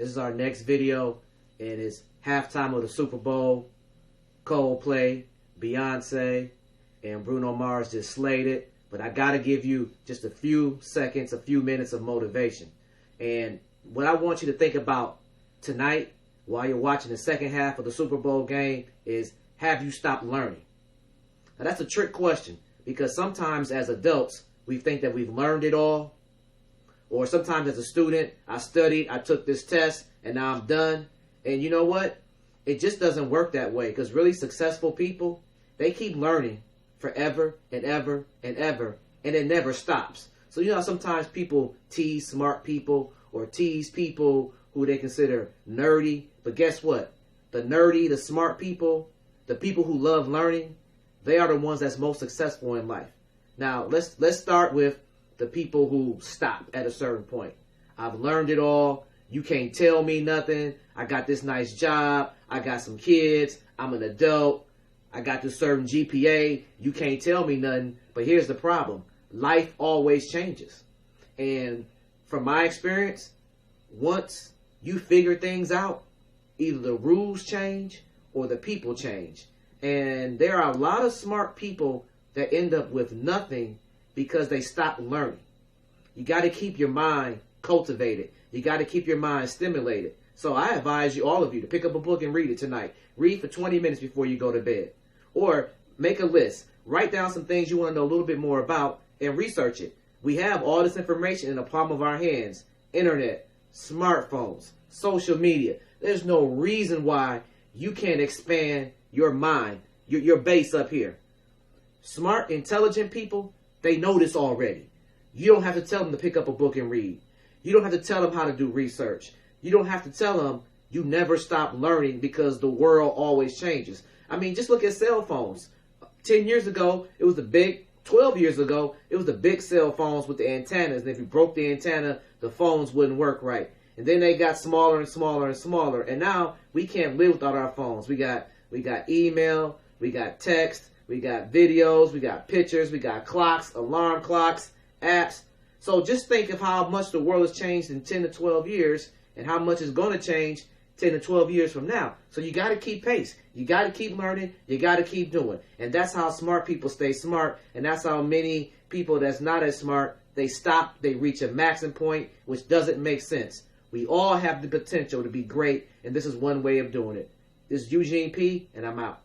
This is our next video, and it's halftime of the Super Bowl. Coldplay, Beyonce, and Bruno Mars just slayed it. But I got to give you just a few seconds, a few minutes of motivation. And what I want you to think about tonight while you're watching the second half of the Super Bowl game is, have you stopped learning? Now, that's a trick question, because sometimes as adults, we think that we've learned it all. Or sometimes as a student, I studied, I took this test, and now I'm done. And you know what? It just doesn't work that way, because really successful people, they keep learning forever and ever and ever, and it never stops. So you know how sometimes people tease smart people or tease people who they consider nerdy. But guess what? The nerdy, the smart people, the people who love learning, they are the ones that's most successful in life. Now, let's start with the people who stop at a certain point. I've learned it all. You can't tell me nothing. I got this nice job. I got some kids. I'm an adult. I got this certain GPA. You can't tell me nothing. But here's the problem. Life always changes. And from my experience, once you figure things out, either the rules change or the people change. And there are a lot of smart people that end up with nothing because they stop learning. You got to keep your mind cultivated. You got to keep your mind stimulated. So I advise you, all of you, to pick up a book and read it tonight. Read for 20 minutes before you go to bed. Or make a list. Write down some things you want to know a little bit more about and research it. We have all this information in the palm of our hands. Internet, smartphones, social media. There's no reason why you can't expand your mind, your base up here. Smart, intelligent people, they know this already. You don't have to tell them to pick up a book and read. You don't have to tell them how to do research. You don't have to tell them you never stop learning because the world always changes. I mean, just look at cell phones. 10 years ago, it was the big, 12 years ago, it was the big cell phones with the antennas. And if you broke the antenna, the phones wouldn't work right. And then they got smaller and smaller and smaller. And now we can't live without our phones. We got email, we got text, we got videos, we got pictures, we got clocks, alarm clocks, apps. So just think of how much the world has changed in 10 to 12 years and how much is going to change 10 to 12 years from now. So you got to keep pace. You got to keep learning. You got to keep doing. And that's how smart people stay smart. And that's how many people that's not as smart, they stop, they reach a maximum point, which doesn't make sense. We all have the potential to be great, and this is one way of doing it. This is Eugene P., and I'm out.